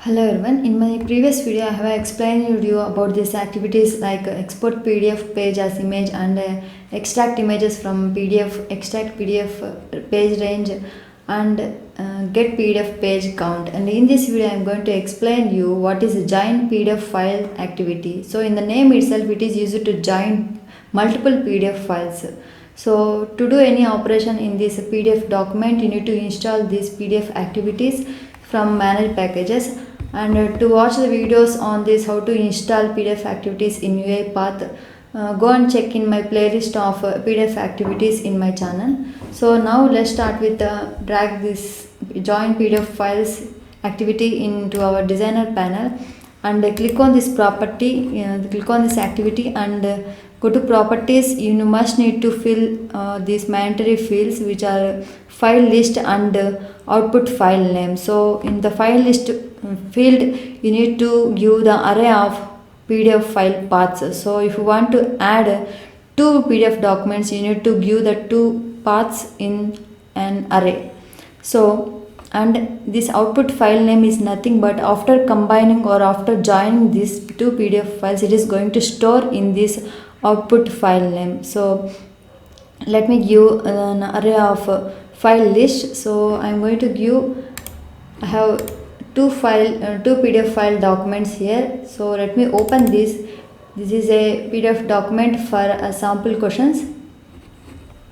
Hello everyone. In my previous video, I have explained you about these activities like export PDF page as image and extract images from PDF, extract PDF page range and get PDF page count. And in this video, I am going to explain you what is a join PDF file activity. So in the name itself, it is used to join multiple PDF files. So to do any operation in this PDF document, you need to install these PDF activities from manage packages. And to watch the videos on this how to install PDF activities in UiPath, go and check in my playlist of PDF activities in my channel. So now let's start with drag this join PDF files activity into our designer panel and click on this property, click on this activity and go to properties. You must need to fill these mandatory fields which are file list and output file name. So in the file list field, you need to give the array of PDF file paths. So if you want to add two PDF documents, you need to give the two paths in an array. So and this output file name is nothing but after combining or after joining these two PDF files, it is going to store in this output file name. So let me give an array of file list. So I am going to give, I have two PDF file documents here. So let me open this. This is a PDF document for sample questions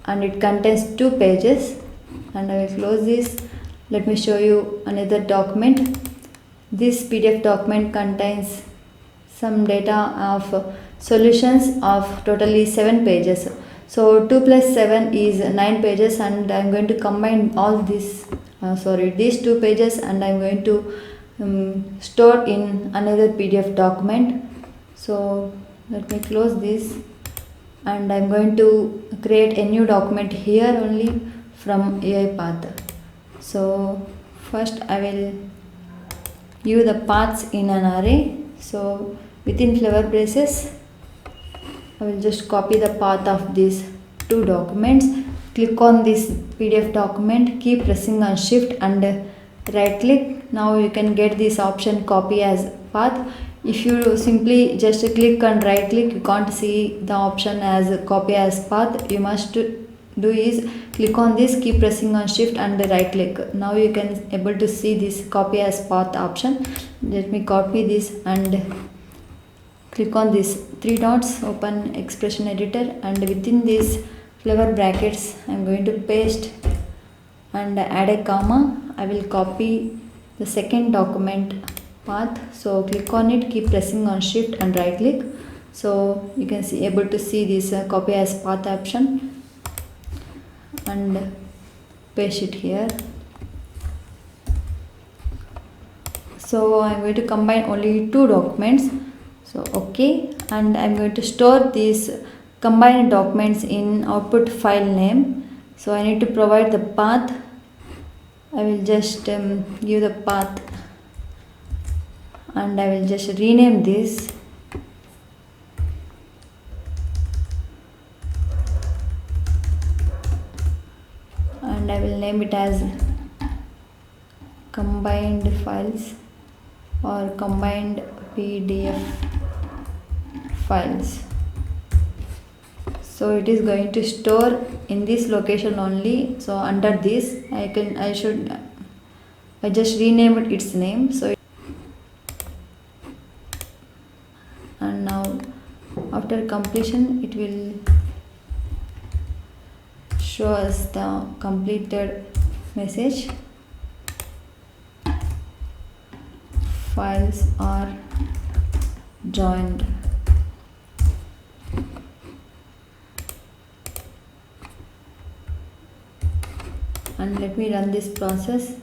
and it contains 2 pages, and I will close this. Let me show you another document. This PDF document contains some data of solutions of totally 7 pages. So 2 plus 7 is 9 pages, and I am going to combine all these these 2 pages, and I am going to store in another PDF document. So let me close this, and I am going to create a new document here only from UiPath. So first I will give the paths in an array. So within clever braces, I will just copy the path of these 2 documents. Click on this PDF document, keep pressing on shift and right click. Now you can get this option copy as path. If you simply just click and right click, you can't see the option as copy as path. You must do is click on this, keep pressing on shift and right click. Now you can able to see this copy as path option. Let me copy this and click on this 3 dots, open expression editor, and within this clever brackets I am going to paste and add a comma. I will copy the second document path. So click on it, keep pressing on shift and right click. So you can see able to see this copy as path option and paste it here. So I am going to combine only 2 documents. So okay, and I am going to store these combined documents in output file name. So I need to provide the path. I will just give the path and I will just rename this. And I will name it as combined files or combined PDF files. So it is going to store in this location only. So under this I just renamed its name. So and now after completion it will show us the completed message. Files are joined. And let me run this process.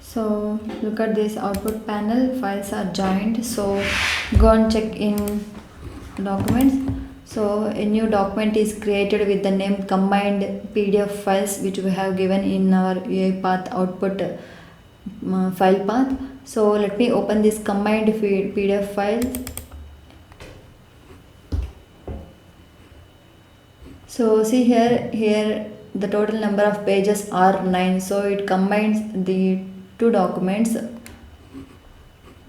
So look at this output panel, files are joined. So go and check in documents. So a new document is created with the name combined PDF files, which we have given in our UiPath output file path. So let me open this combined PDF file. So see here the total number of pages are 9. So it combines the two documents,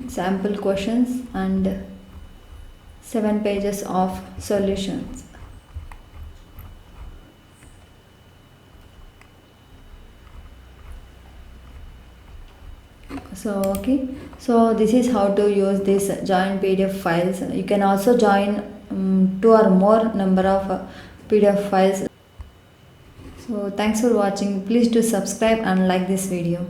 sample questions and 7 pages of solutions. So this is how to use this join PDF files. You can also join 2 or more number of PDF files. So thanks for watching. Please do subscribe and like this video.